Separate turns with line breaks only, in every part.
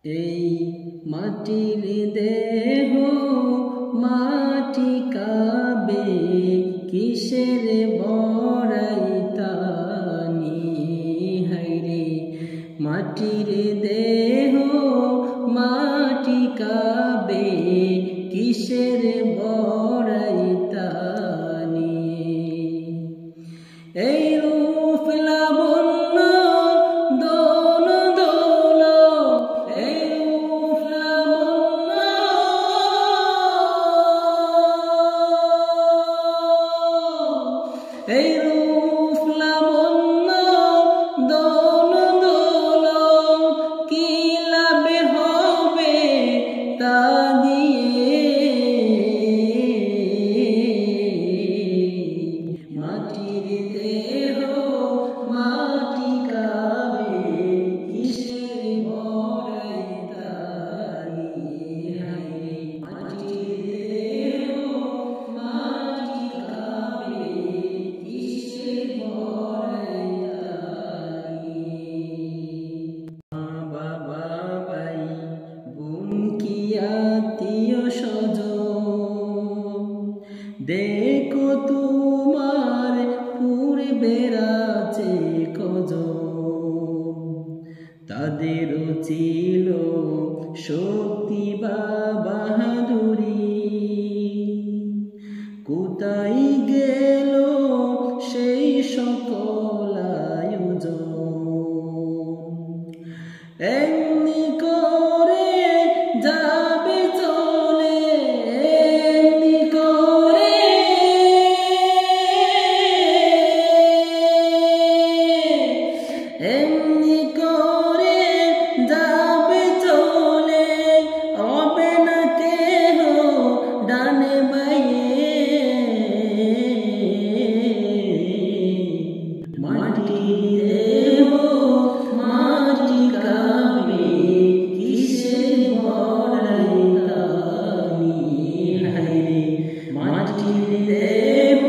এই মাটির দেহ মাটি কাবে, কিসের বড়াইতানি হায়রে। মাটির দেহ মাটি কাবে, কিসের বড়াইতানি। এই রূপ লাবণ্য দোল দোল, এই রূপ লাবণ্য, এই রূপ লাবণ্য দোল দোল, কি লাভে হবে তা দিয়ে। মাটির দেহ মাটি কাবে, কিসের বড়াইতানি হায়রে। মাটির দেহ মাটি কাবে, কিসের বড়াইতানি। মা বাবা ভাই বোন কি আত্মীয় স্বজন, দেখো তোমার পূর্বের আছে কজন। তাদেরও ছিল শক্তি বা বাহাদুরি, কোথায় গেল সেই সকল আয়োজন। এমনি করে যাবে চলে, এমনি করে, এমনি করে যাবে চলে, হবে না কেহ ডানে বাইয়ে। মাটির দেহ মাটি কাবে, কিসের বড়াইতানি হায়রে। মাটির দেহ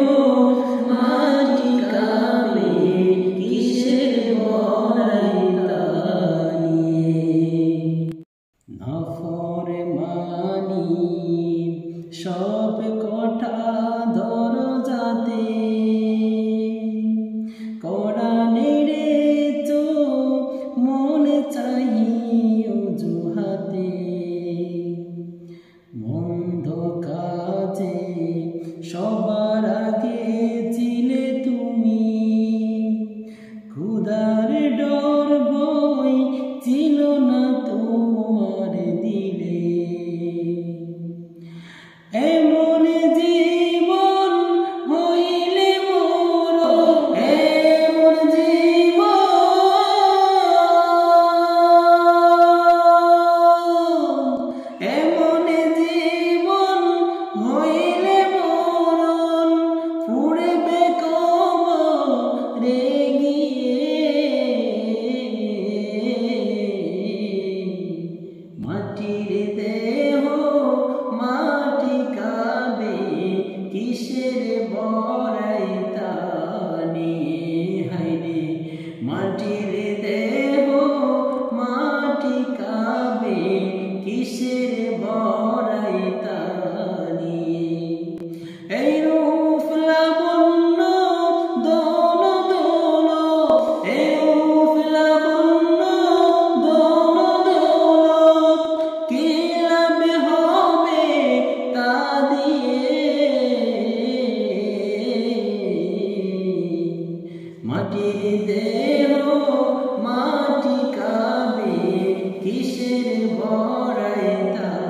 মাটি কাবে, কিসের বড়াইতানি। নাফরমানি সব কটা দরজাতে, কোরআনের তো মন চাই অজুহাতে। মন্দ কাজে সবার আগে ছিলে তুমি, ক্ষুধার ডর ভয় ছিল না তোমার দিলে। এমন জীবন হইলে মোর, এমন জীবন, এমন জীবন হইলে মরণ, পুড়বে কবরে গিয়ে। মাটির দেহ মাটি কাবে, কিসের বড়াইতানি হায়রে। মাটির দেহ মাটি কাবে, কিসের বড়াইতানি। এই রূপ লাবণ্য দোল দোল, এই রূপ লাবণ্য দোল দোল, কি লাভে হবে তা দিয়ে। মাটির দেহ মাটি কাবে, কিসের বড়াইতানি।